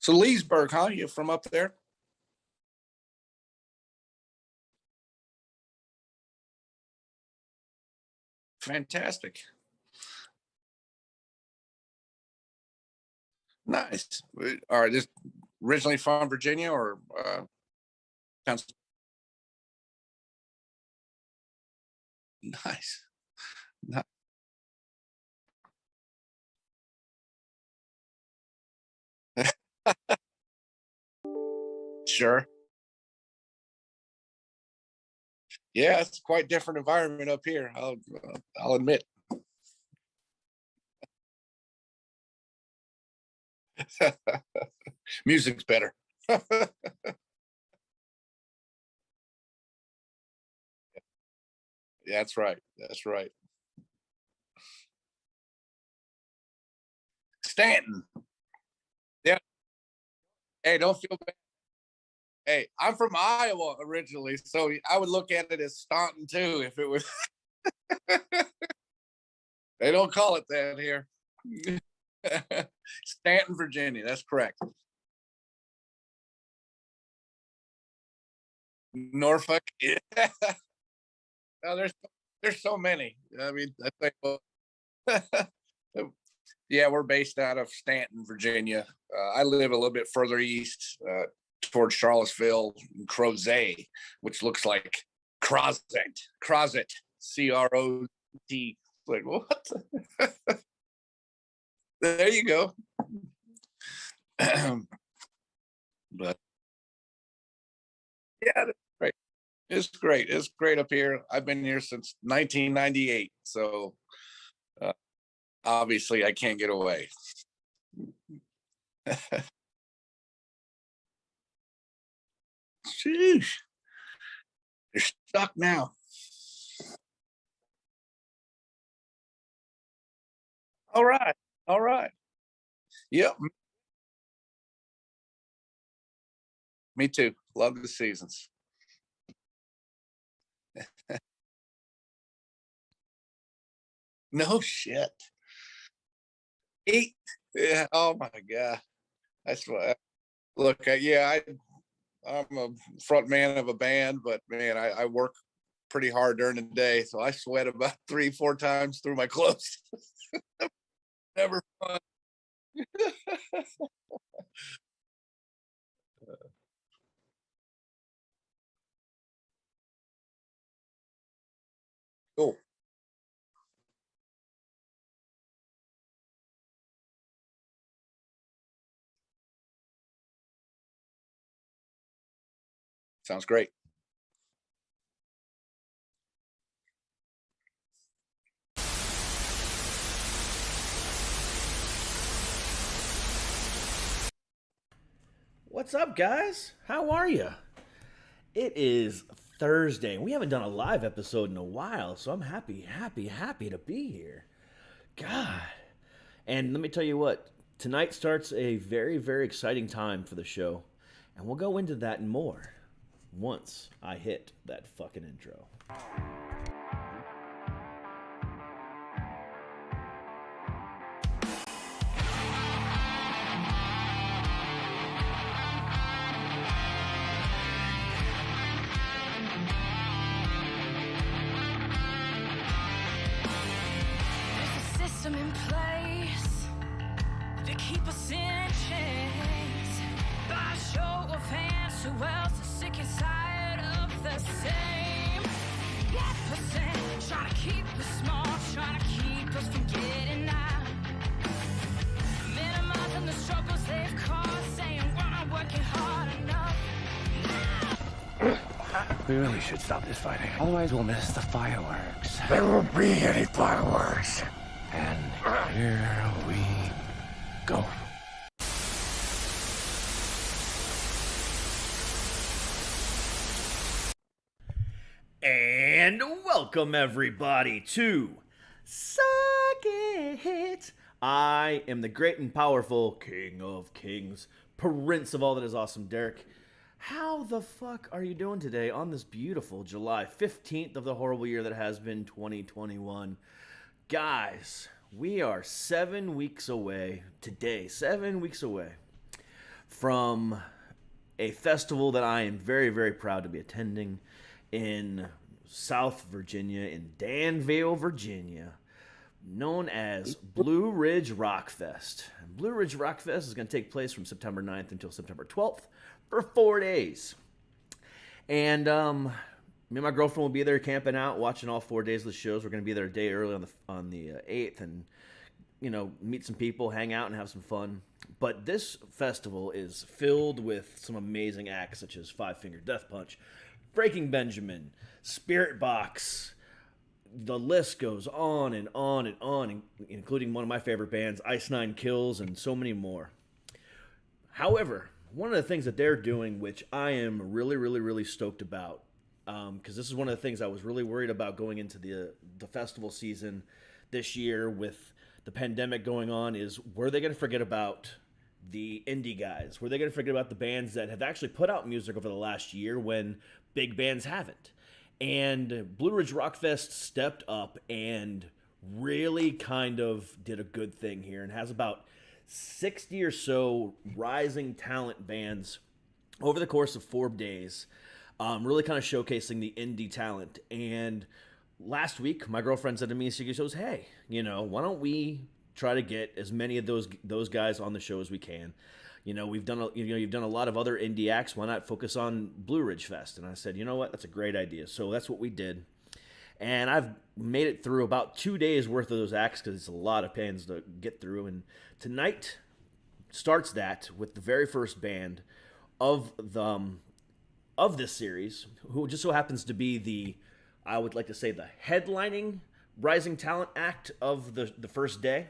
So Leesburg, huh? You from up there? Fantastic. Nice. All right, just originally from Virginia or Pennsylvania? Nice. Ni- Sure. Yeah, it's quite different environment up here. I'll admit. Music's better. That's right. That's right. Stanton. Yeah. Hey, don't feel bad. Hey, I'm from Iowa originally, so I would look at it as Staunton too if it was. They don't call it that here. Stanton, Virginia. That's correct. Norfolk. Yeah. No, there's so many. I mean, I think. Yeah, we're based out of Staunton, Virginia. I live a little bit further east, towards Charlottesville, Crozet, which looks like Crozet, Crot. Like what? There you go. But yeah, that's great. It's great. It's great up here. I've been here since 1998, so uh, obviously I can't get away. Sheesh, you're stuck now. All right, all right. Yep, me too. Love the seasons. No shit. Eight. Yeah. Oh my god. That's what. Look. Yeah. I'm a front man of a band, but man, I work pretty hard during the day, so I sweat about 3, 4 times through my clothes. Never fun. Cool. Sounds great. What's up, guys? How are you? It is Thursday. We haven't done a live episode in a while, so I'm happy to be here. God. And let me tell you what, tonight starts a very exciting time for the show, and we'll go into that and more once I hit that fucking intro. There's a system in place to keep us in chains. By show of hands, who else is sick and tired of the same? What percent trying to keep us small, trying to keep us from getting out? Minimizing the struggles they've caused, saying we're not working hard enough. We really should stop this fighting. Otherwise, we'll miss the fireworks. There won't be any fireworks. And here we go. And welcome everybody to Suck It. I am the great and powerful King of Kings, Prince of all that is awesome, Derek. How the fuck are you doing today on this beautiful July 15th of the horrible year that has been 2021? Guys, we are 7 weeks away today, 7 weeks away from a festival that I am very, very proud to be attending in South Virginia, in Danville, Virginia, known as Blue Ridge Rock Fest. And Blue Ridge Rock Fest is going to take place from September 9th until September 12th for 4 days. And me and my girlfriend will be there camping out, watching all 4 days of the shows. We're going to be there a day early on the 8th and, meet some people, hang out, and have some fun. But this festival is filled with some amazing acts such as Five Finger Death Punch, Breaking Benjamin, Spirit Box. The list goes on and on and on, including one of my favorite bands, Ice Nine Kills, and so many more. However, one of the things that they're doing, which I am really, really, really stoked about, because this is one of the things I was really worried about going into the festival season this year with the pandemic going on, is were they going to forget about the indie guys? Were they going to forget about the bands that have actually put out music over the last year when big bands haven't? And Blue Ridge Rock Fest stepped up and really kind of did a good thing here and has about 60 or so rising talent bands over the course of 4 days, really kind of showcasing the indie talent. And last week, my girlfriend said to me, she goes, hey, why don't we try to get as many of those guys on the show as we can? You've done a lot of other indie acts. Why not focus on Blue Ridge Fest? And I said, you know what? That's a great idea. So that's what we did. And I've made it through about 2 days worth of those acts because it's a lot of bands to get through. And tonight starts that with the very first band of this series, who just so happens to be I would like to say the headlining rising talent act of the first day.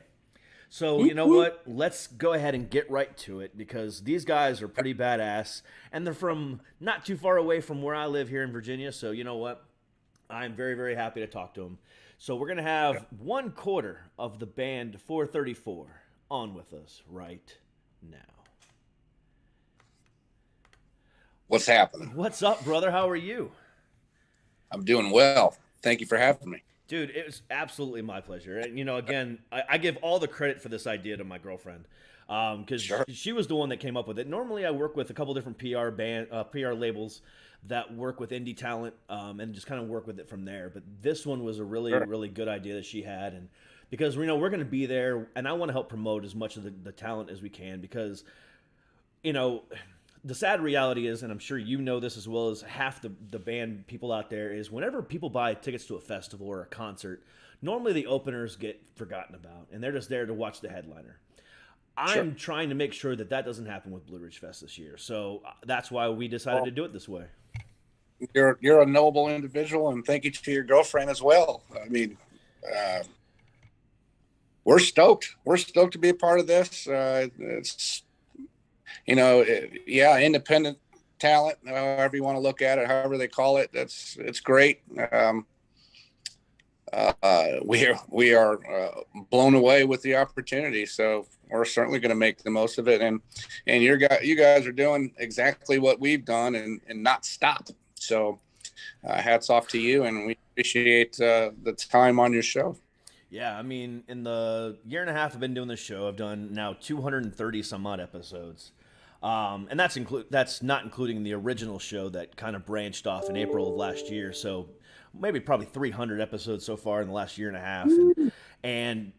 So, you know what? Let's go ahead and get right to it because these guys are pretty badass and they're from not too far away from where I live here in Virginia. So, you know what? I'm very, very happy to talk to them. So we're going to have 1/4 of the band 434 on with us right now. What's happening? What's up, brother? How are you? I'm doing well. Thank you for having me. Dude, it was absolutely my pleasure. And, again, I give all the credit for this idea to my girlfriend because she was the one that came up with it. Normally, I work with a couple different PR labels that work with indie talent and just kind of work with it from there. But this one was a really, really good idea that she had. And because, we're going to be there, and I want to help promote as much of the talent as we can because, the sad reality is, and I'm sure you know this as well as half the band people out there, is whenever people buy tickets to a festival or a concert, normally the openers get forgotten about, and they're just there to watch the headliner. I'm trying to make sure that doesn't happen with Blue Ridge Fest this year, so that's why we decided to do it this way. You're a noble individual, and thank you to your girlfriend as well. I mean, we're stoked. We're stoked to be a part of this. It's independent talent, however you want to look at it, however they call it. It's great. We are blown away with the opportunity. So we're certainly going to make the most of it. And you guys are doing exactly what we've done and not stop. So hats off to you. And we appreciate the time on your show. Yeah, I mean, in the year and a half I've been doing this show, I've done now 230 some odd episodes. And that's not including the original show that kind of branched off in April of last year. So probably 300 episodes so far in the last year and a half. And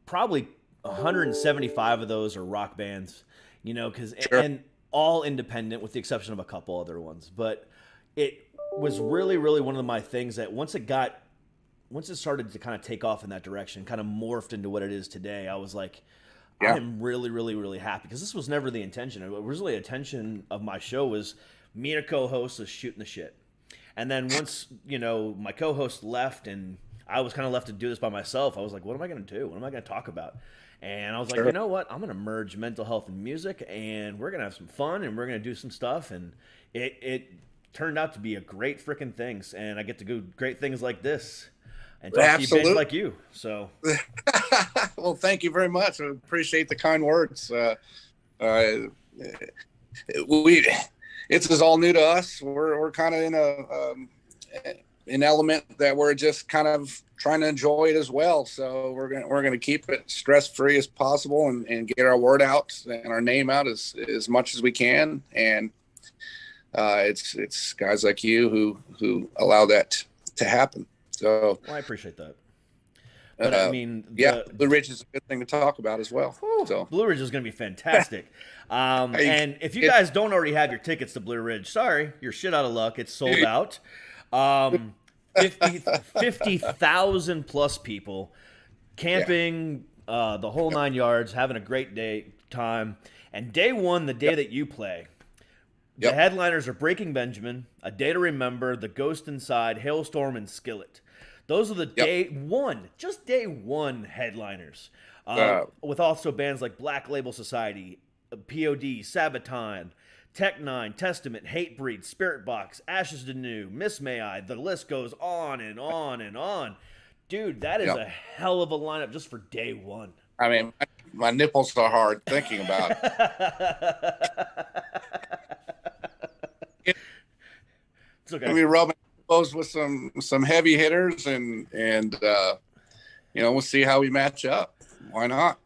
probably 175 of those are rock bands, and all independent with the exception of a couple other ones. But it was really, really one of my things that once it started to kind of take off in that direction, kind of morphed into what it is today, I was like, I'm really, really, really happy because this was never the intention. Originally, the intention of my show was me and a co-host was shooting the shit. And then once, my co-host left and I was kind of left to do this by myself, I was like, what am I going to do? What am I going to talk about? And I was like, you know what? I'm going to merge mental health and music and we're going to have some fun and we're going to do some stuff. And it turned out to be a great freaking thing. And I get to do great things like this. And talk to you bands like you. So, well, thank you very much. I appreciate the kind words. It's all new to us. We're kind of an element that we're just kind of trying to enjoy it as well. So we're gonna keep it stress free as possible and get our word out and our name out as much as we can. And it's guys like you who allow that to happen. So well, I appreciate that. But I mean, Blue Ridge is a good thing to talk about as well. So Blue Ridge is going to be fantastic. And if you guys don't already have your tickets to Blue Ridge, sorry, you're shit out of luck. It's sold out. 50,000 plus people camping, the whole 9 yards, having a great time. And day one, the day that you play, the headliners are Breaking Benjamin, A Day to Remember, The Ghost Inside, Hailstorm, and Skillet. Those are the day one headliners. With also bands like Black Label Society, POD, Sabaton, Tech Nine, Testament, Hatebreed, Spirit Box, Ashes to New, Miss May I. The list goes on and on and on. Dude, that is a hell of a lineup just for day one. I mean, my nipples are hard thinking about it. It's okay. We rubbing elbows with some heavy hitters, and we'll see how we match up. Why not?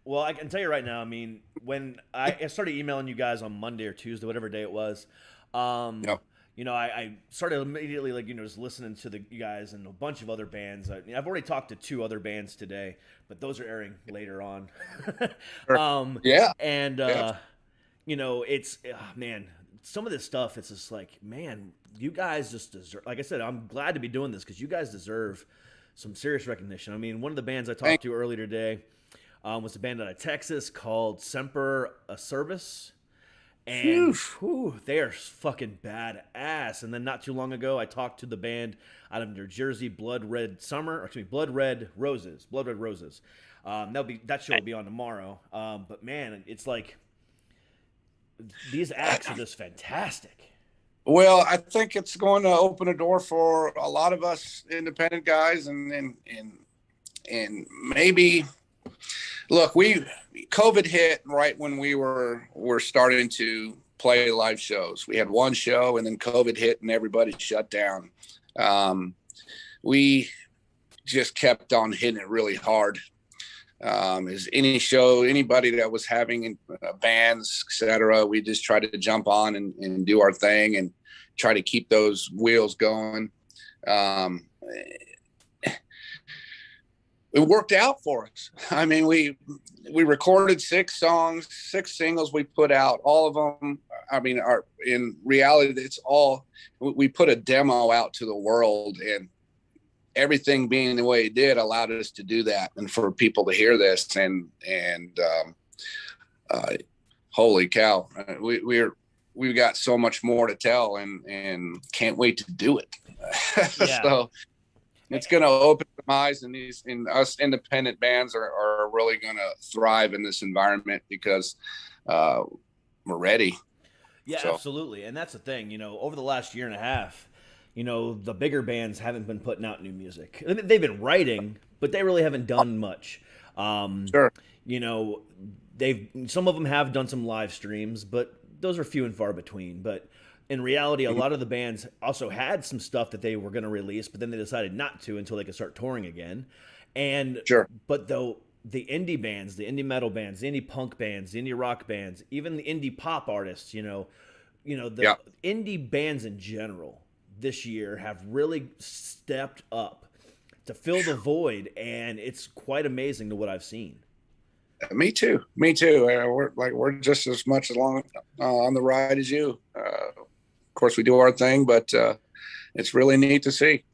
Well, I can tell you right now, I mean, when I started emailing you guys on Monday or Tuesday, whatever day it was, I started immediately, just listening to you guys and a bunch of other bands. I've already talked to 2 other bands today, but those are airing later on. It's, man, some of this stuff, it's just like, man, you guys just deserve, like I said, I'm glad to be doing this because you guys deserve some serious recognition. I mean, one of the bands I talked to earlier today was a band out of Texas called Semper Service. And they are fucking badass. And then not too long ago, I talked to the band out of New Jersey, Blood Red Roses. That show will be on tomorrow. But man, it's like these acts are just fantastic. Well, I think it's going to open a door for a lot of us independent guys, and maybe look, COVID hit right when we're starting to play live shows. We had one show, and then COVID hit, and everybody shut down. We just kept on hitting it really hard. As anybody that was having bands, etc., we just tried to jump on and do our thing and try to keep those wheels going. It worked out for us. I mean, we recorded 6 songs, 6 singles we put out. All of them, I mean, in reality, it's all, we put a demo out to the world, and everything being the way it did allowed us to do that and for people to hear this. And holy cow, we've got so much more to tell, and can't wait to do it. So it's going to open some eyes, and us independent bands are really going to thrive in this environment because we're ready. Yeah, absolutely. And that's the thing, over the last year and a half, the bigger bands haven't been putting out new music. They've been writing, but they really haven't done much. Sure. Some of them have done some live streams, but those are few and far between. But in reality, a lot of the bands also had some stuff that they were going to release, but then they decided not to until they could start touring again. And but though the indie bands, the indie metal bands, the indie punk bands, the indie rock bands, even the indie pop artists, the indie bands in general this year have really stepped up to fill the void, and it's quite amazing to what I've seen. Me too. We're just as much along on the ride as you. Of course, we do our thing, but it's really neat to see.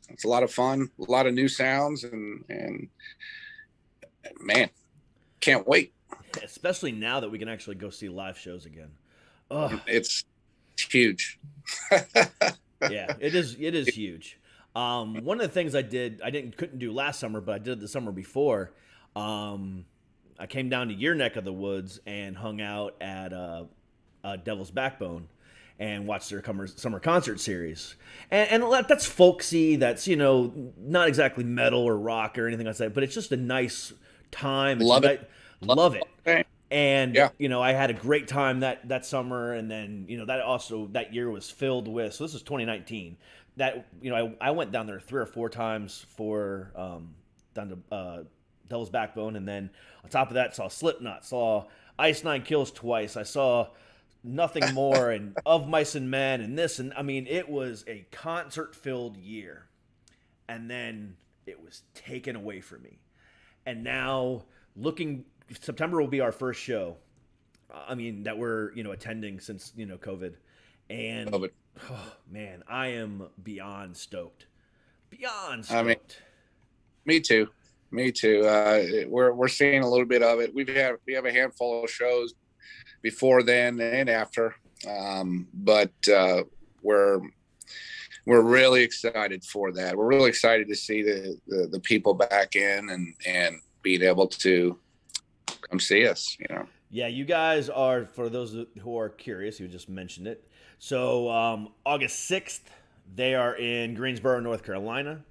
It's a lot of fun, a lot of new sounds, and man, can't wait. Especially now that we can actually go see live shows again. Oh, it's huge. Yeah, it is huge. One of the things I couldn't do last summer, but I did the summer before. I came down to your neck of the woods and hung out at Devil's Backbone and watched their summer concert series. And that's folksy. That's not exactly metal or rock or anything like that, but it's just a nice time. Love it. And I had a great time that summer, and then that year was filled with. So this is 2019. that, I went down there 3 or 4 times for down to Devil's Backbone, and then on top of that, saw Slipknot, saw Ice Nine Kills twice. I saw Nothing More and Of Mice and Men and this, and I mean, it was a concert-filled year, and then it was taken away from me. And now, September will be our first show. I mean, that we're attending since COVID, and oh man, I am beyond stoked. Beyond stoked. I mean, me too. We're seeing a little bit of it. We have a handful of shows before then and after, but we're really excited for that. We're really excited to see the people back in and being able to come see us. Yeah, you guys are, for those who are curious, you just mentioned it. So August 6th, they are in Greensboro, North Carolina.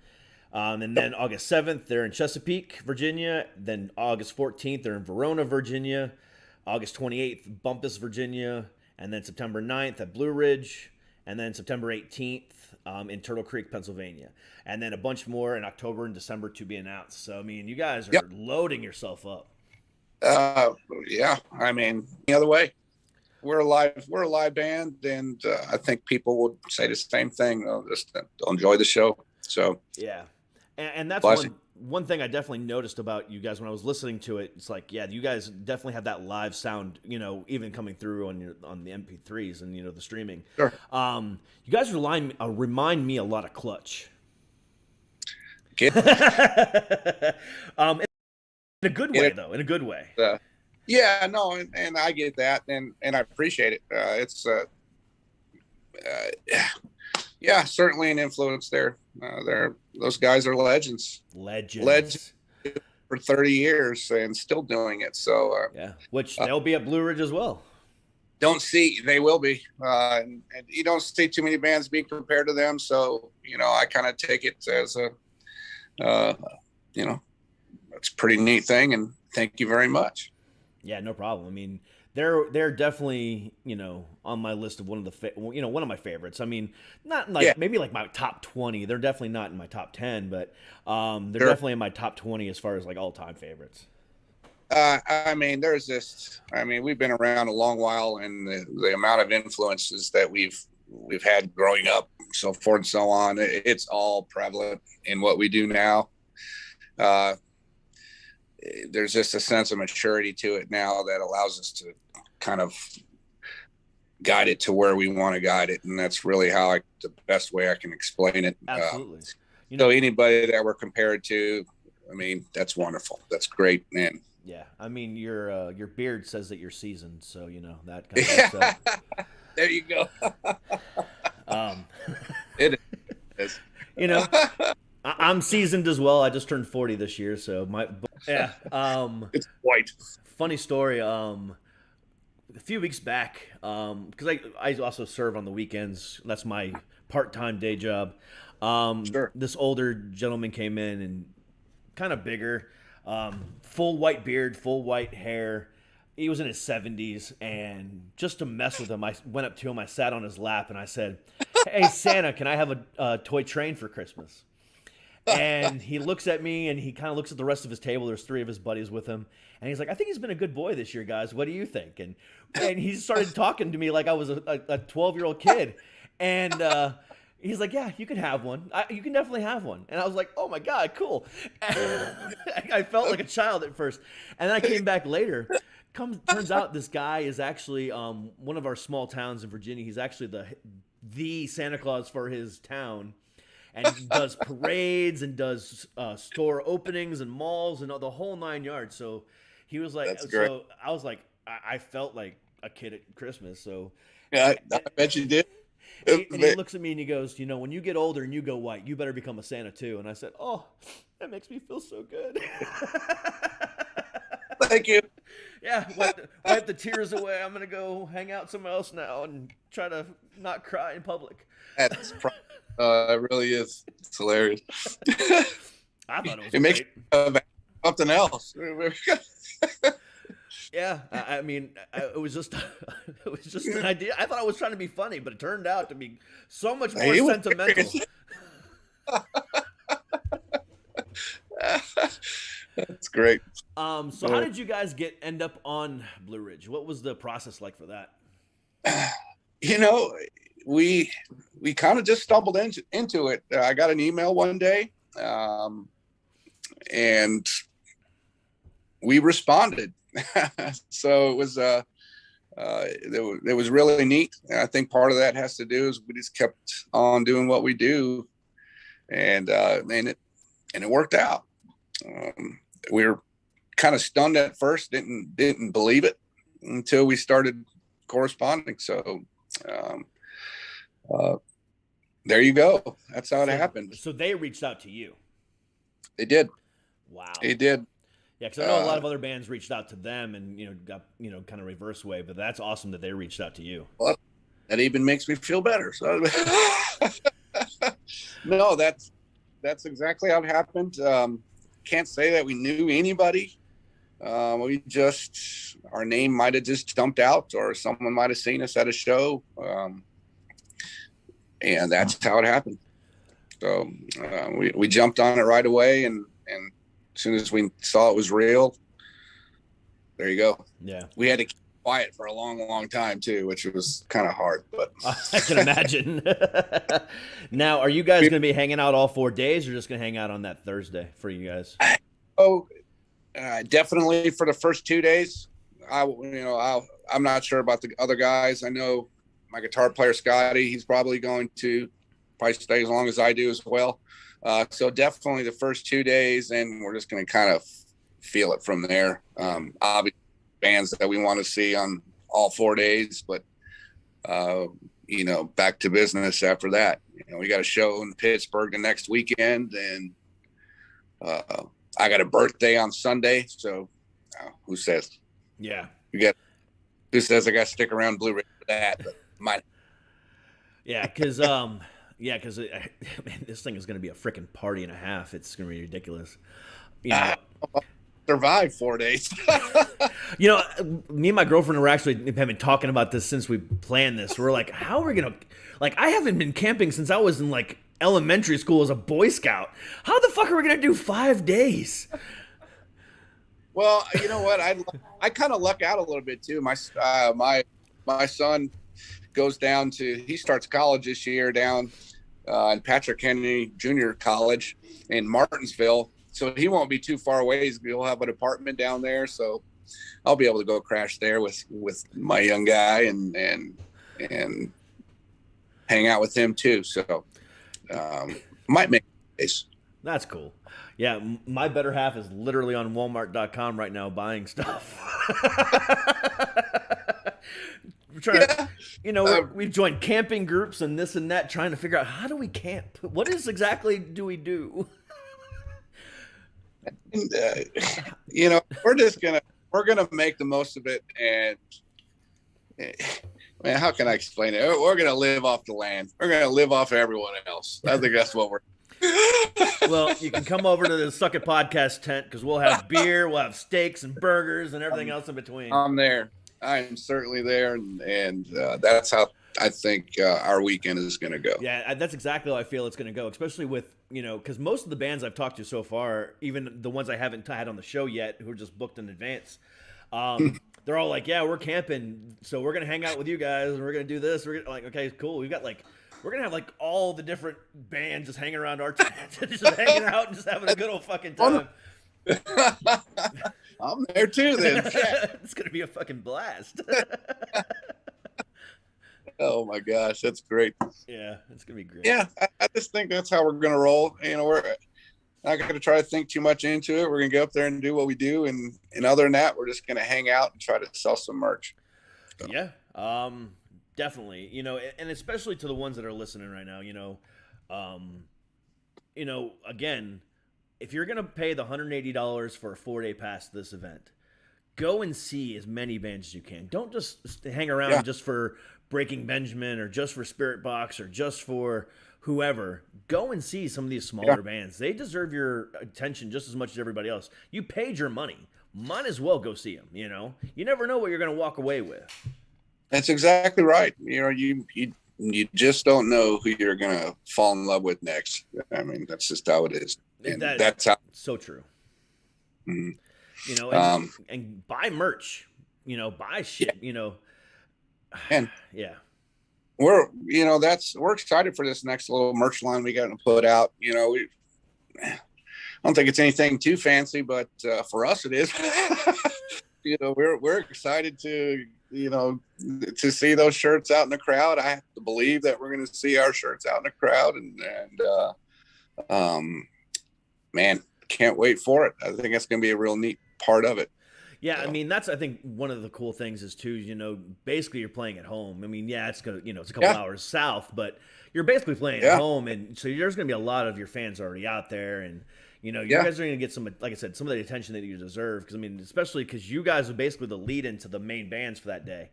And then August 7th, they're in Chesapeake, Virginia. Then August 14th, they're in Verona, Virginia. August 28th, Bumpus, Virginia. And then September 9th at Blue Ridge. And then September 18th in Turtle Creek, Pennsylvania. And then a bunch more in October and December to be announced. So, I mean, you guys are loading yourself up. Yeah, I mean, the other way, we're a live band, and I think people would say the same thing. They'll enjoy the show. So yeah, and that's one thing I definitely noticed about you guys when I was listening to it. It's like, yeah, you guys definitely have that live sound, even coming through on the MP3s and the streaming. Sure. You guys remind me a lot of Clutch. In a good way, though. In a good way. Yeah, no, and I get that, and I appreciate it. It's certainly an influence there. Those guys are legends. Legends for 30 years and still doing it. So which they'll be at Blue Ridge as well. They will be, and you don't see too many bands being compared to them. So I kind of take it as it's a pretty neat thing, and thank you very much. Yeah, no problem. I mean, they're definitely on my list of one of my favorites. I mean, not like maybe like my top 20. They're definitely not in my top 10, but they're definitely in my top 20 as far as like all time favorites. I mean, we've been around a long while, and the amount of influences that we've had growing up, so forth and so on, it's all prevalent in what we do now. There's just a sense of maturity to it now that allows us to kind of guide it to where we want to guide it. And that's really the best way I can explain it. Absolutely. So anybody that we're compared to, I mean, that's wonderful. That's great, man. Yeah. I mean, your beard says that you're seasoned. So, that kind of stuff. There you go. It is. I'm seasoned as well. I just turned 40 this year, so it's white. Funny story. A few weeks back, because I also serve on the weekends. That's my part-time day job. Sure. This older gentleman came in and kind of bigger, full white beard, full white hair. He was in his 70s, and just to mess with him, I went up to him. I sat on his lap, and I said, "Hey, Santa, can I have a toy train for Christmas?" And he looks at me, and he kind of looks at the rest of his table. There's 3 of his buddies with him. And he's like, "I think he's been a good boy this year, guys. What do you think?" And he started talking to me like I was a 12-year-old kid. And he's like, "Yeah, you can have one. You can definitely have one." And I was like, "Oh, my God, cool." I felt like a child at first. And then I came back later. Turns out this guy is actually one of our small towns in Virginia. He's actually the Santa Claus for his town. And he does parades and does store openings and malls and the whole 9 yards. So he was like, That's great. So I was like, I felt like a kid at Christmas. So yeah, I bet you did. And he looks at me and he goes, when you get older and you go white, you better become a Santa too. And I said, "Oh, that makes me feel so good." Thank you. Yeah, wipe the tears away. I'm gonna go hang out somewhere else now and try to not cry in public. It really is. It's hilarious. I thought it was. It makes something else. Yeah, I mean, it was just an idea. I thought I was trying to be funny, but it turned out to be so much more sentimental. That's great. So how did you guys end up on Blue Ridge? What was the process like for that? You know, we kind of just stumbled into it. I got an email one day, and we responded. So it was it was really neat. And I think part of that has to do is we just kept on doing what we do, and it worked out. We were kind of stunned at first, didn't believe it until we started corresponding. So there you go. That's how it happened. So they reached out to you. They did. Wow. They did. Yeah, because I know a lot of other bands reached out to them and got kind of reverse way, but that's awesome that they reached out to you. Well, that even makes me feel better. So no, that's exactly how it happened. Can't say that we knew anybody. We just, our name might have just jumped out, or someone might have seen us at a show, and that's how it happened. So we jumped on it right away, and as soon as we saw it was real, there you go. Yeah, we had to keep quiet for a long time too, which was kind of hard, but I can imagine. Now, are you guys going to be hanging out all 4 days, or just going to hang out on that Thursday for you guys? Definitely for the first 2 days. I'm not sure about the other guys. I know my guitar player Scotty, he's probably going to stay as long as I do as well. So definitely the first 2 days, and we're just going to kind of feel it from there. Obviously bands that we want to see on all 4 days, but back to business after that. We got a show in Pittsburgh the next weekend, and I got a birthday on Sunday. So who says? Yeah. Who says I got to stick around Blue Ridge for that? But yeah, because man, this thing is going to be a freaking party and a half. It's going to be ridiculous. Survive 4 days. Me and my girlfriend have been talking about this since we planned this. We're like, how are we going to, I haven't been camping since I was in elementary school as a Boy Scout. How the fuck are we going to do 5 days? Well, you know what? I kind of luck out a little bit too. My son goes down he starts college this year down in Patrick Henry Junior College in Martinsville. So he won't be too far away. He'll have an apartment down there. So I'll be able to go crash there with my young guy and hang out with him too. So might make a case. That's cool. Yeah, my better half is literally on Walmart.com right now buying stuff. We're trying to, we've joined camping groups and this and that, trying to figure out how do we camp? What exactly do we do? And, we're gonna make the most of it, and man, how can I explain it? We're gonna live off the land. We're gonna live off everyone else. I think that's what we're. Well, you can come over to the Suck It Podcast tent because we'll have beer, we'll have steaks and burgers and everything else in between. I'm there. I am certainly there, and that's how I think our weekend is going to go. Yeah, that's exactly how I feel it's going to go, especially with, because most of the bands I've talked to so far, even the ones I haven't had on the show yet, who are just booked in advance, they're all like, yeah, we're camping, so we're going to hang out with you guys, and we're going to do this. We're like, okay, cool. We're going to have all the different bands just hanging around our tent, just hanging out and just having a good old fucking time. I'm there too then. It's going to be a fucking blast. Oh my gosh, that's great. Yeah, it's going to be great. Yeah, I just think that's how we're going to roll. We're not going to try to think too much into it. We're going to go up there and do what we do. And other than that, we're just going to hang out and try to sell some merch. So. Yeah, definitely. And especially to the ones that are listening right now, again, if you're going to pay the $180 for a 4-day pass to this event, go and see as many bands as you can. Don't just hang around just for Breaking Benjamin or just for Spirit Box or just for whoever. Go and see some of these smaller bands. They deserve your attention just as much as everybody else. You paid your money. Might as well go see them, You never know what you're going to walk away with. That's exactly right. You you just don't know who you're gonna fall in love with next. I mean, that's just how it is, and that's how. So true. Mhm. You know, and buy merch. You know, buy shit. Yeah. You know, And yeah. we're excited for this next little merch line we got to put out. You know, I don't think it's anything too fancy, but for us it is. You know, we're excited to, you know, to see those shirts out in the crowd. I have to believe that we're going to see our shirts out in the crowd, and man, can't wait for it. I think that's going to be a real neat part of it. Yeah, So. I mean, that's, I think, one of the cool things is too, you know, basically you're playing at home. I mean, yeah, it's gonna, you know, it's a couple hours south, but you're basically playing at home, and so there's gonna be a lot of your fans already out there, and you know, you guys are gonna get some, like I said, some of the attention that you deserve. Because I mean, especially because you guys are basically the lead into the main bands for that day,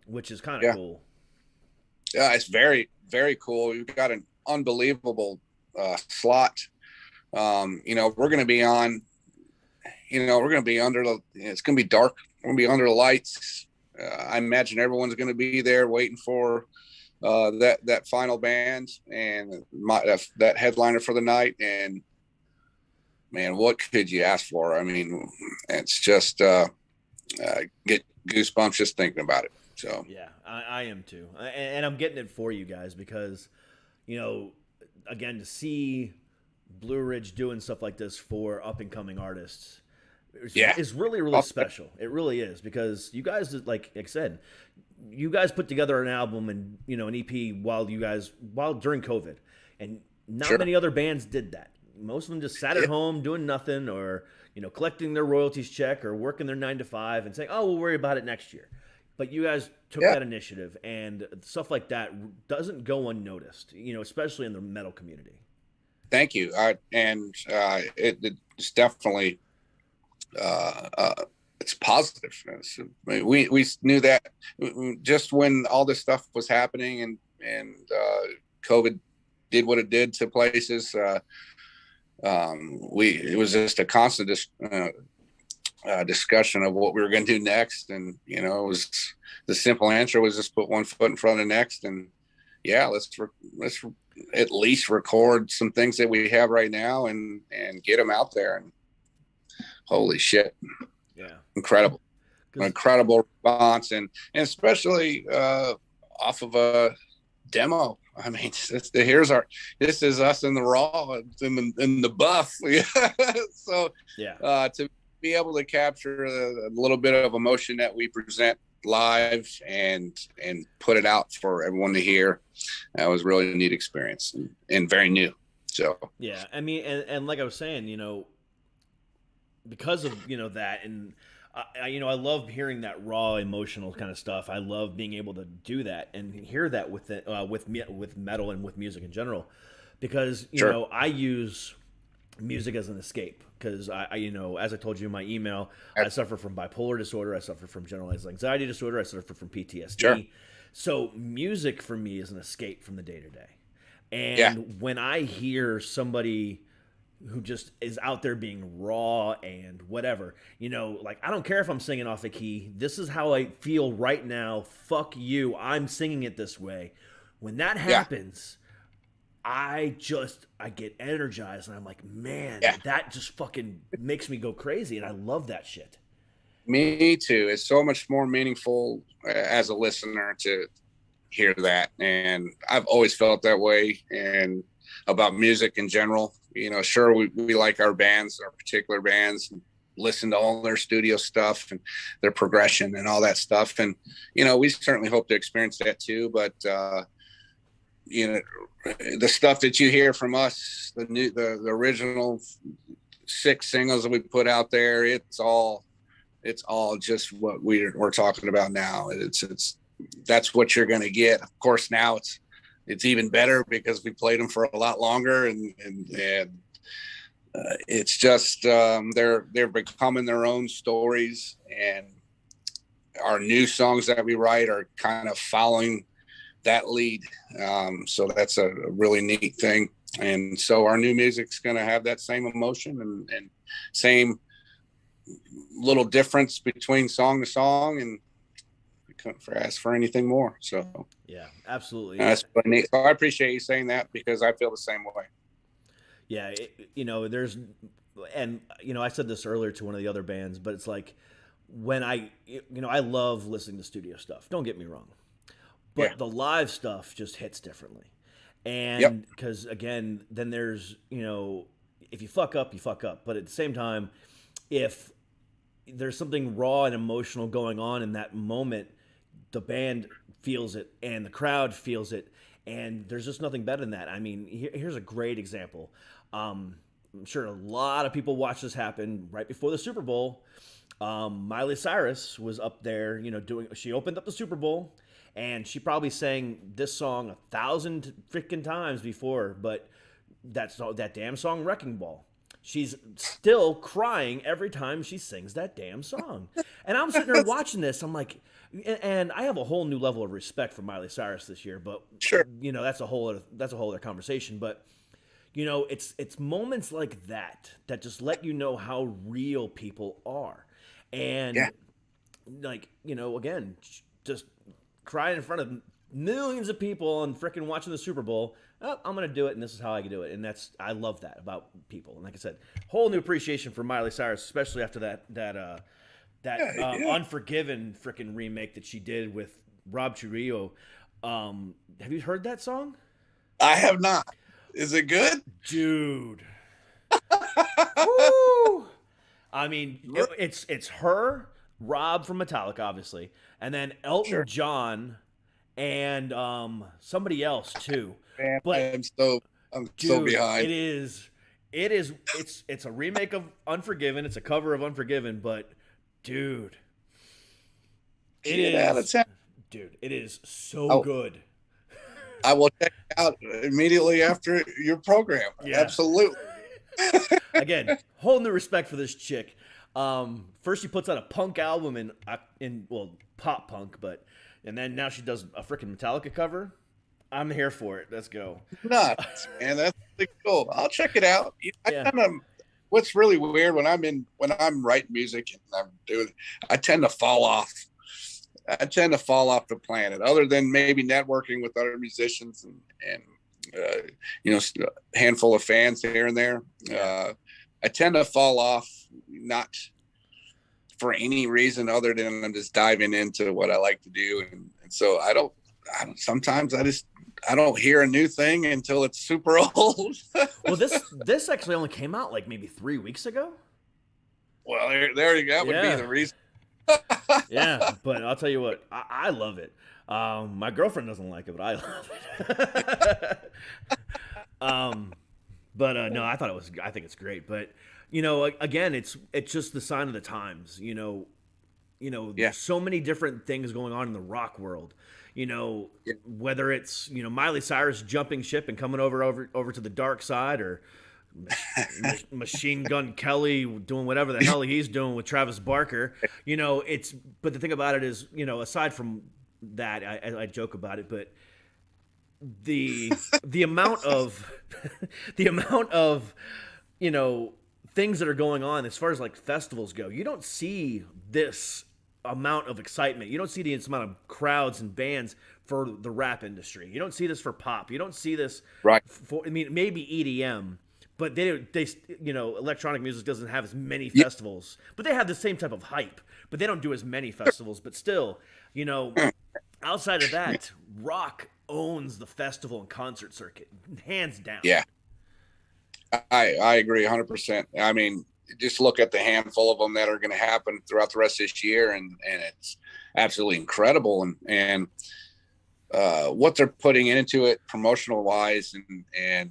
which is kind of cool. Yeah, it's very, very cool. We've got an unbelievable slot. You know, we're gonna be on. You know, we're going to be it's going to be dark. We're going to be under the lights. I imagine everyone's going to be there waiting for that final band and that headliner for the night. And man, what could you ask for? I mean, it's just get goosebumps just thinking about it. So yeah, I am too, and I'm getting it for you guys because, you know, again, to see Blue Ridge doing stuff like this for up and coming artists. It's really, really special. It really is, because you guys, like I said, you guys put together an album and, you know, an EP while during COVID, and not many other bands did that. Most of them just sat at home doing nothing, or, you know, collecting their royalties check or working their 9 to 5 and saying, "Oh, we'll worry about it next year." But you guys took that initiative, and stuff like that doesn't go unnoticed, you know, especially in the metal community. Thank you. It's definitely. It's positive. We knew that just when all this stuff was happening and COVID did what it did to places. It was just a constant discussion of what we were going to do next, and you know, it was the simple answer was just put one foot in front of the next, and let's at least record some things that we have right now and get them out there. And holy shit. Yeah. Incredible response. And especially off of a demo. I mean, this is us in the raw, in the buff. So to be able to capture a little bit of emotion that we present live and put it out for everyone to hear, that was really a neat experience and very new. So yeah, I mean, and like I was saying, you know, because of, you know, that, and you know, I love hearing that raw emotional kind of stuff. I love being able to do that and hear that with metal and with music in general, because you know, I use music as an escape, because I you know, as I told you in my email, I suffer from bipolar disorder, I suffer from generalized anxiety disorder, I suffer from PTSD. So music for me is an escape from the day to day. And when I hear somebody who just is out there being raw and whatever, you know, like, I don't care if I'm singing off a key. This is how I feel right now. Fuck you. I'm singing it this way. When that happens, I get energized, and I'm like, man, that just fucking makes me go crazy. And I love that shit. Me too. It's so much more meaningful as a listener to hear that. And I've always felt that way, and about music in general. You know, sure, we like our bands, our particular bands, and listen to all their studio stuff and their progression and all that stuff. And, you know, we certainly hope to experience that too. But, you know, the stuff that you hear from us, the original 6 singles that we put out there, it's all just what we're talking about now. That's what you're going to get. Of course, now it's even better because we played them for a lot longer, and it's just they're becoming their own stories, and our new songs that we write are kind of following that lead. So that's a really neat thing. And so our new music's going to have that same emotion and same little difference between song to song, and couldn't ask for anything more. So Yeah, absolutely. that's what I need. So I appreciate you saying that because I feel the same way. Yeah, there's, and I said this earlier to one of the other bands, but it's like when I love listening to studio stuff. Don't get me wrong, but Yeah. the live stuff just hits differently. Yep. And because again, then there's if you fuck up, you fuck up. But at the same time, if there's something raw and emotional going on in that moment, the band feels it and the crowd feels it, and there's just nothing better than that. I mean, here's a great example. I'm sure a lot of people watched this happen right before the Super Bowl. Miley Cyrus was up there, she opened up the Super Bowl, and she probably sang this song 1,000 freaking times before, but that's that damn song, Wrecking Ball. She's still crying every time she sings that damn song. And I'm sitting there watching this. I'm like, and I have a whole new level of respect for Miley Cyrus this year, but Sure. that's a whole other conversation. But it's moments like that just let you know how real people are. And Yeah. Again, just crying in front of millions of people and freaking watching the Super Bowl. Oh, I'm gonna do it, and this is how I can do it, and I love that about people. And like I said, whole new appreciation for Miley Cyrus, especially after that Unforgiven freaking remake that she did with Rob Trujillo. Have you heard that song? I have not. Is it good? Dude. Woo! I mean, it's her, Rob from Metallica, obviously, and then Elton John and somebody else too. Man, But I'm so dude, behind. it's a remake of Unforgiven. It's a cover of Unforgiven, but dude, it is so good. I will check it out immediately after your program. Yeah. Absolutely. Again, whole new respect for this chick. First she puts out a punk album in pop punk, and then now she does a freaking Metallica cover. I'm here for it. Let's go. Nuts, man. That's really cool. I'll check it out. What's really weird when I'm writing music and I tend to fall off. I tend to fall off the planet, other than maybe networking with other musicians and a handful of fans here and there. I tend to fall off, not for any reason other than I'm just diving into what I like to do. And so sometimes I don't hear a new thing until it's super old. Well, this actually only came out like maybe 3 weeks ago. Well, there you go. That would be the reason. Yeah, but I'll tell you what, I love it. My girlfriend doesn't like it, but I love it. No, I think it's great. But again, it's just the sign of the times. There's so many different things going on in the rock world. Whether it's Miley Cyrus jumping ship and coming over to the dark side, or Machine Gun Kelly doing whatever the hell he's doing with Travis Barker. But the thing about it is, aside from that, I joke about it, but the amount of things that are going on as far as like festivals go, you don't see this amount of excitement. You don't see the amount of crowds and bands for the rap industry. You don't see this for pop. You don't see this for maybe EDM. But they electronic music doesn't have as many festivals, but they have the same type of hype. But they don't do as many festivals. But still, outside of that, rock owns the festival and concert circuit, hands down. Yeah, I agree 100%. I mean, just look at the handful of them that are going to happen throughout the rest of this year, and it's absolutely incredible. And what they're putting into it, promotional wise, and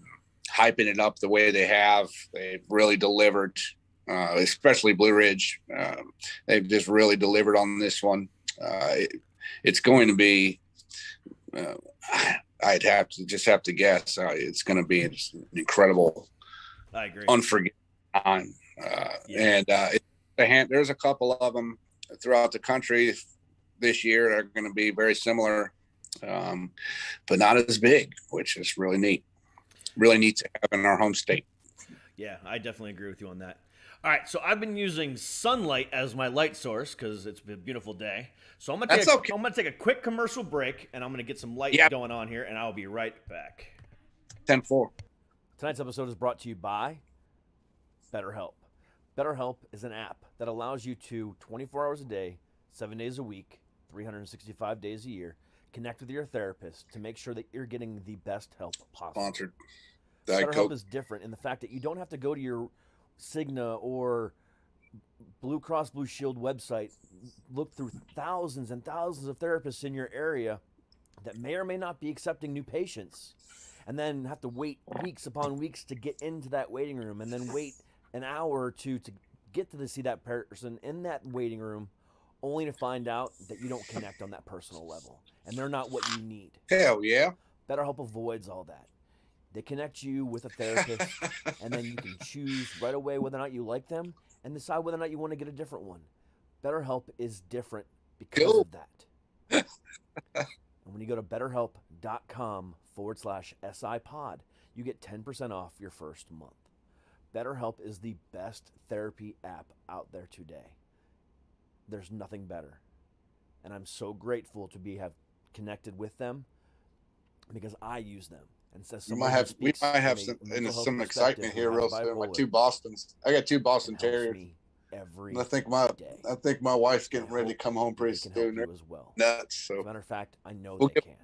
hyping it up the way they've really delivered, especially Blue Ridge. They've just really delivered on this one. It's going to be, I'd have to guess. It's going to be an incredible, I agree, unforgettable time. And there's a couple of them throughout the country this year that are going to be very similar, but not as big, which is really neat. Really neat to have in our home state. Yeah, I definitely agree with you on that. All right, so I've been using sunlight as my light source because it's been a beautiful day. So That's okay. I'm gonna take a quick commercial break, and I'm gonna get some light Yeah. going on here, and I'll be right back. 10-4. Tonight's episode is brought to you by BetterHelp. BetterHelp is an app that allows you to 24 hours a day, 7 days a week, 365 days a year, connect with your therapist to make sure that you're getting the best help possible. Sponsored. Diet BetterHelp Coke. is different in the fact that you don't have to go to your Cigna or Blue Cross Blue Shield website, look through thousands and thousands of therapists in your area that may or may not be accepting new patients, and then have to wait weeks upon weeks to get into that waiting room, and then wait an hour or two to get to see that person in that waiting room, only to find out that you don't connect on that personal level, and they're not what you need. Hell yeah. BetterHelp avoids all that. They connect you with a therapist, and then you can choose right away whether or not you like them and decide whether or not you want to get a different one. BetterHelp is different because Cool. of that. And when you go to betterhelp.com/SIPod, you get 10% off your first month. BetterHelp is the best therapy app out there today. There's nothing better. And I'm so grateful to have connected with them because I use them. And says We might have some excitement here real soon. My two Bostons. I got two Boston Terriers. Every I think day. my wife's getting ready to come home pretty soon. As well. Nuts. As So a matter of fact, I know they can.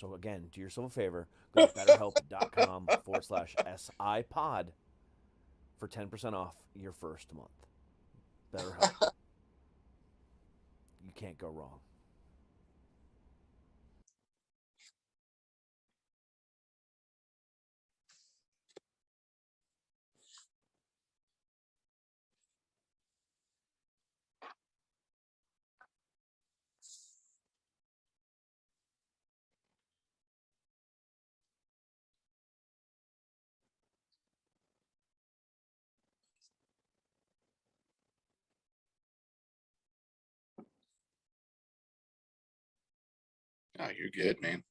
So again, do yourself a favor. Go to betterhelp.com/SIPod for 10% off your first month. BetterHelp. You can't go wrong. oh, you're good, man.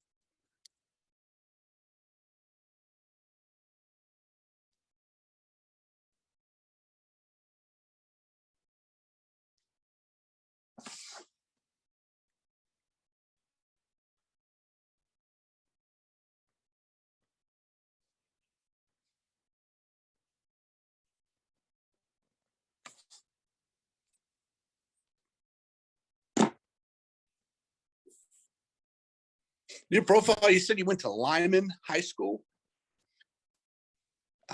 Your profile, you said you went to Lyman High School.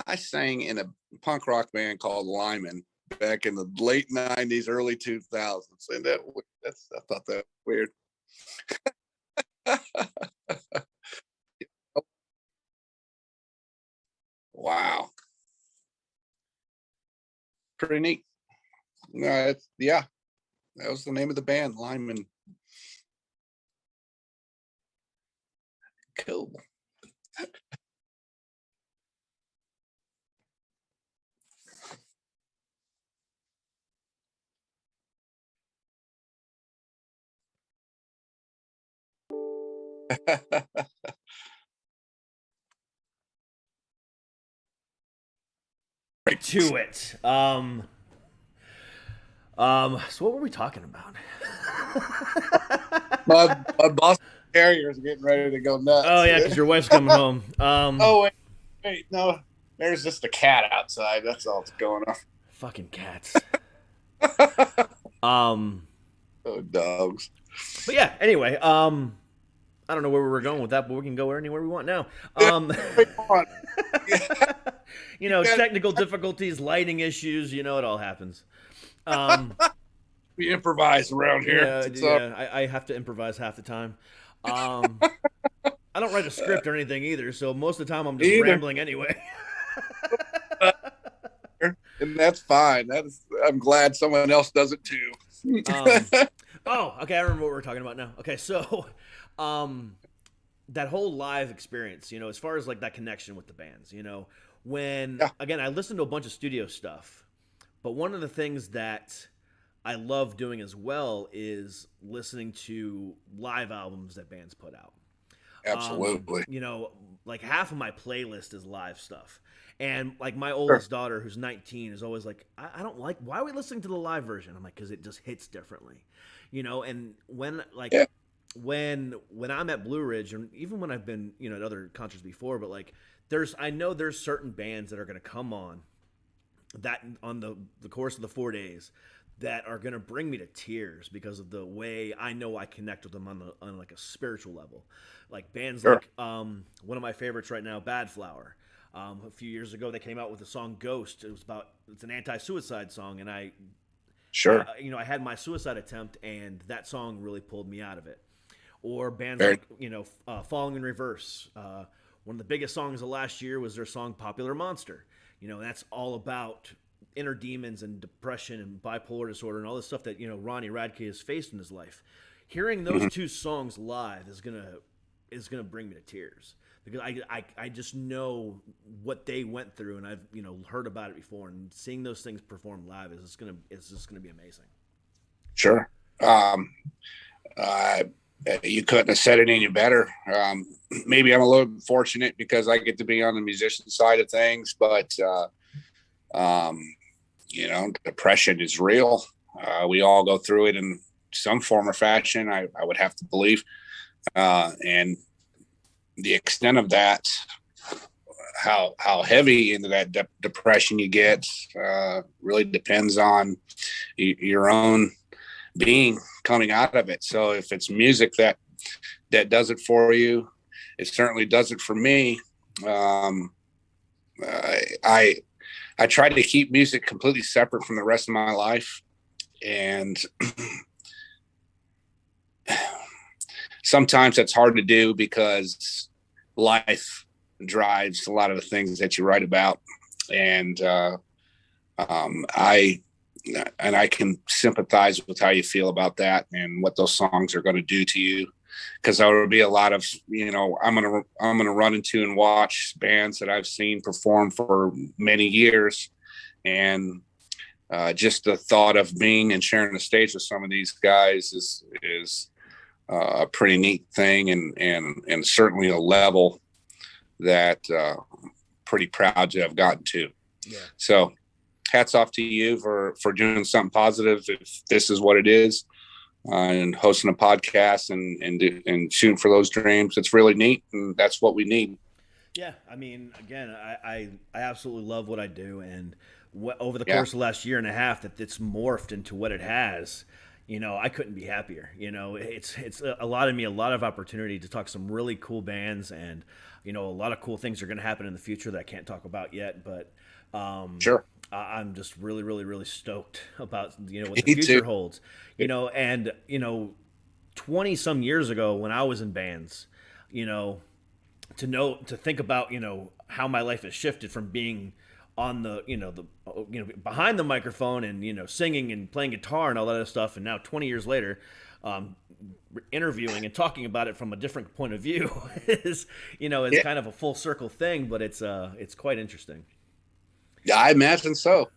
I sang in a punk rock band called Lyman back in the late 90s, early 2000s. And I thought that was weird. Wow. Pretty neat. Yeah, that was the name of the band, Lyman. Cool. Right to it. So what were we talking about? my Boston Terriers getting ready to go nuts. Oh yeah, because your wife's coming home. Oh wait, no. There's just a cat outside. That's all that's going on. Fucking cats. Oh, dogs. But yeah, anyway, I don't know where we were going with that, but we can go anywhere we want now. You know, technical difficulties, lighting issues, you know, it all happens. We improvise around here. Yeah, I have to improvise half the time. I don't write a script or anything either, so most of the time I'm just rambling anyway. And that's fine. I'm glad someone else does it too. Oh, okay, I remember what we're talking about now. Okay, so that whole live experience, you know, as far as like that connection with the bands, you know, when again, I listened to a bunch of studio stuff, but one of the things that I love doing as well is listening to live albums that bands put out. Absolutely. You know, like half of my playlist is live stuff. And like my Sure. oldest daughter, who's 19, is always like, I don't like, why are we listening to the live version? I'm like, because it just hits differently, you know. And when like Yeah. when I'm at Blue Ridge, and even when I've been, you know, at other concerts before, but like I know there's certain bands that are going to come on that on the course of the 4 days that are going to bring me to tears because of the way I know I connect with them on like a spiritual level. Like bands Sure. like one of my favorites right now, Bad Flower. A few years ago, they came out with the song Ghost. It's an anti-suicide song, and Sure. you know, I had my suicide attempt, and that song really pulled me out of it. Or bands Very- like, you know, Falling in Reverse. One of the biggest songs of last year was their song Popular Monster. You know, that's all about inner demons and depression and bipolar disorder and all this stuff that, you know, Ronnie Radke has faced in his life. Hearing those two songs live is gonna bring me to tears because I just know what they went through, and I've, you know, heard about it before, and seeing those things performed live is just gonna be amazing. Sure. Uh, you couldn't have said it any better. Maybe I'm a little fortunate because I get to be on the musician side of things, but you know, depression is real. We all go through it in some form or fashion, I would have to believe. And the extent of that, how heavy into that depression you get, really depends on your own being coming out of it. So if it's music that does it for you, it certainly does it for me. I try to keep music completely separate from the rest of my life. And sometimes that's hard to do because life drives a lot of the things that you write about. And I can sympathize with how you feel about that and what those songs are going to do to you. Because there will be a lot of, you know, I'm gonna run into and watch bands that I've seen perform for many years, and just the thought of being and sharing the stage with some of these guys is a pretty neat thing, and certainly a level that pretty proud to have gotten to. Yeah. So, hats off to you for doing something positive. If this is what it is. And hosting a podcast and shooting for those dreams. It's really neat, and that's what we need. Yeah, I mean, again, I absolutely love what I do, and over the course of the last year and a half that it's morphed into what it has, you know, I couldn't be happier. You know, it's allotted me a lot of opportunity to talk to some really cool bands, and, you know, a lot of cool things are going to happen in the future that I can't talk about yet, but sure. I'm just really, really, really stoked about, you know, what the Me future too. holds. You know, and, you know, 20 some years ago when I was in bands, you know, to think about, you know, how my life has shifted from being on the behind the microphone and, you know, singing and playing guitar and all that other stuff, and now 20 years later, interviewing and talking about it from a different point of view is, you know, it's kind of a full circle thing, but it's quite interesting. Yeah, I imagine so.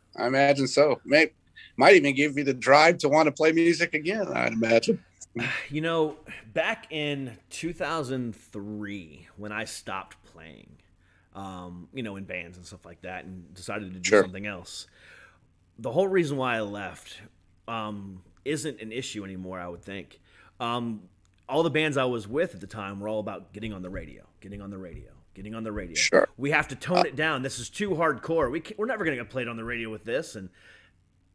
Might even give you the drive to want to play music again, I'd imagine. You know, back in 2003, when I stopped playing, you know, in bands and stuff like that, and decided to do something else, the whole reason why I left isn't an issue anymore, I would think. All the bands I was with at the time were all about getting on the radio. Sure. We have to tone it down. This is too hardcore. We're never going to get played on the radio with this. And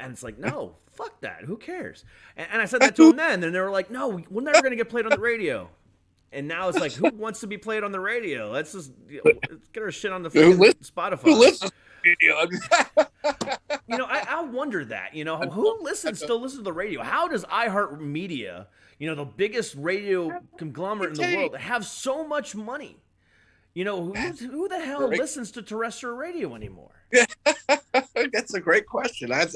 it's like, no, fuck that. Who cares? And I said that to them then, and they were like, no, we're never going to get played on the radio. And now it's like, who wants to be played on the radio? Let's just let's get our shit on the Spotify. Who listens to radio? You know, I wonder that. You know, who still listens to the radio? How does iHeartMedia, you know, the biggest radio conglomerate in the world, have so much money? You know, who the hell listens to terrestrial radio anymore? That's a great question. I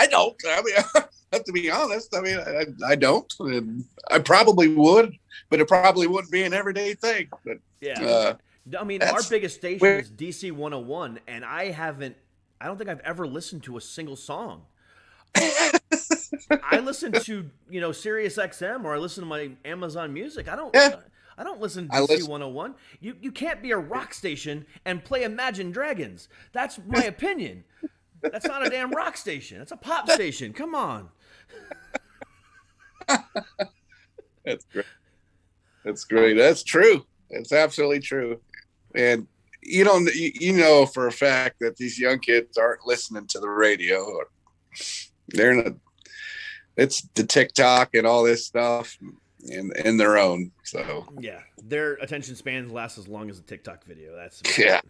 don't. I mean, I have to be honest. I mean, I don't. And I probably would, but it probably wouldn't be an everyday thing. But yeah, I mean, our biggest station is DC 101, and I don't think I've ever listened to a single song. I listen to, you know, Sirius XM, or I listen to my Amazon Music. I don't listen to I DC listen- 101. You can't be a rock station and play Imagine Dragons. That's my opinion. That's not a damn rock station. That's a pop station. Come on. That's great. That's great. That's true. It's absolutely true. And you know for a fact that these young kids aren't listening to the radio. Or it's the TikTok and all this stuff in their own. So yeah, their attention spans last as long as a TikTok video. That's yeah.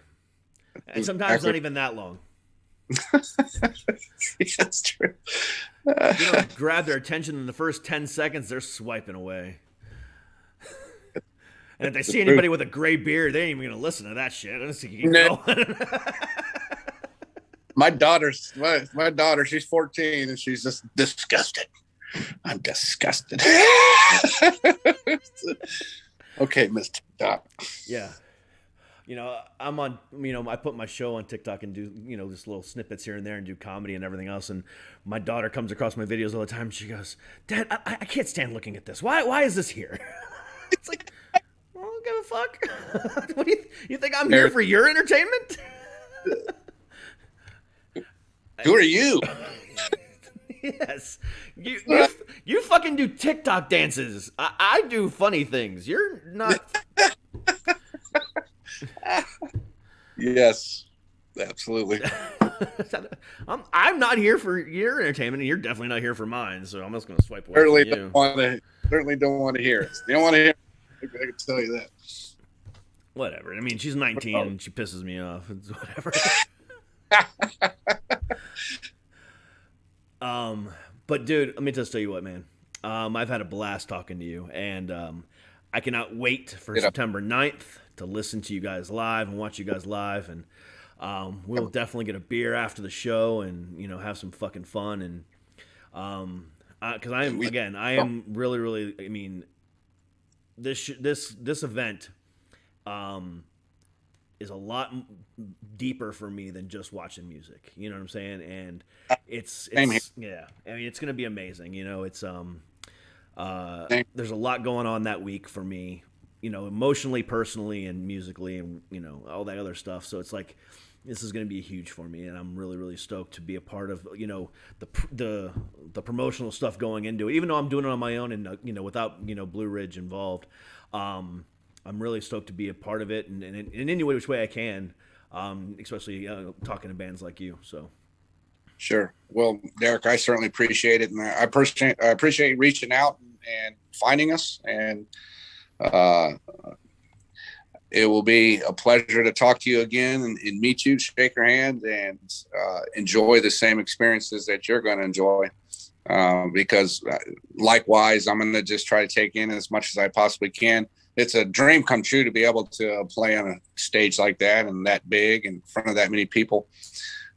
And sometimes not even that long. That's true. You know, grab their attention in the first 10 seconds, they're swiping away. And if they see anybody with a gray beard, they ain't even gonna listen to that shit. I don't think you can go. My daughter, she's 14 and she's just disgusted. I'm disgusted. Okay, Miss TikTok. Yeah. You know, I'm on, I put my show on TikTok and do, just little snippets here and there and do comedy and everything else. And my daughter comes across my videos all the time. She goes, Dad, I can't stand looking at this. Why is this here? It's like, I don't give a fuck. What do you think I'm here for your entertainment? Who are you? Yes. You fucking do TikTok dances. I do funny things. You're not. Yes, absolutely. I'm not here for your entertainment, and you're definitely not here for mine. So I'm just going to swipe away from you. Certainly don't want to hear it. They don't want to hear it. I can tell you that. Whatever. I mean, she's 19 and she pisses me off. It's whatever. But dude, let me just tell you what, man. I've had a blast talking to you, and I cannot wait for September 9th to listen to you guys live and watch you guys live, and we'll definitely get a beer after the show and have some fucking fun. And because I am really, I mean, this event is a lot deeper for me than just watching music. You know what I'm saying? And it's yeah. I mean, it's gonna be amazing. It's there's a lot going on that week for me. Emotionally, personally, and musically, and all that other stuff. So it's like this is going to be huge for me, and I'm really, really stoked to be a part of the promotional stuff going into it. Even though I'm doing it on my own and without Blue Ridge involved, I'm really stoked to be a part of it, and in any which way I can, especially talking to bands like you. So. Sure. Well, Derek, I certainly appreciate it, and I appreciate reaching out and finding us, and it will be a pleasure to talk to you again and meet you, shake your hand, and enjoy the same experiences that you're going to enjoy. Because likewise, I'm going to just try to take in as much as I possibly can. It's a dream come true to be able to play on a stage like that and that big in front of that many people.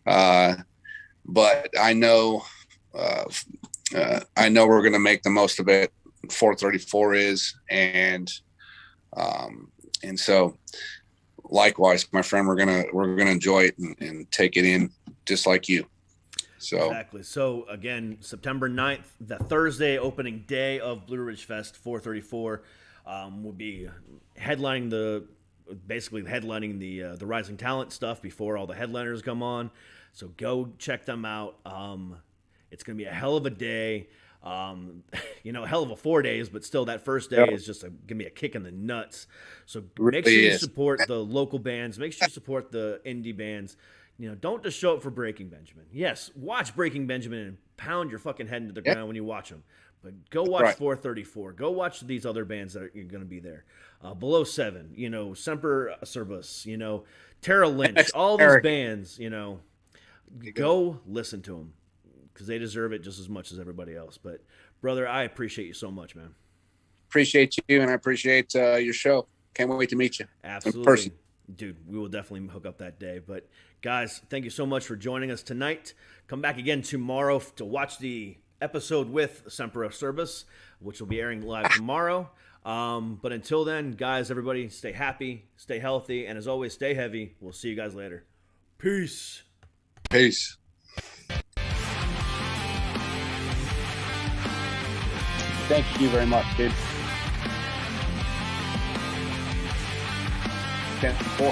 But I know we're going to make the most of it. 434 is, and so likewise, my friend, we're gonna enjoy it and take it in just like you. So exactly. So again, September 9th, the Thursday opening day of Blue Ridge Fest 434, will be headlining the Rising Talent stuff before all the headliners come on. So go check them out. It's going to be a hell of a day. A hell of a 4 days, but still that first day is just going to be a kick in the nuts. So make sure you support the local bands. Make sure you support the indie bands. Don't just show up for Breaking Benjamin. Yes, watch Breaking Benjamin and pound your fucking head into the ground when you watch them. But go watch 434. Go watch these other bands that are going to be there. Below 7, Semper Cerbus, Tara Lynch, all these bands, go listen to them because they deserve it just as much as everybody else. But, brother, I appreciate you so much, man. Appreciate you, and I appreciate your show. Can't wait to meet you. Absolutely. In person. Dude, we will definitely hook up that day. But, guys, thank you so much for joining us tonight. Come back again tomorrow to watch the episode with Semper Cerbus, which will be airing live tomorrow. But until then, guys, everybody, stay happy, stay healthy, and as always, stay heavy. We'll see you guys later. Peace. Peace. Thank you very much, dude. 10, 4.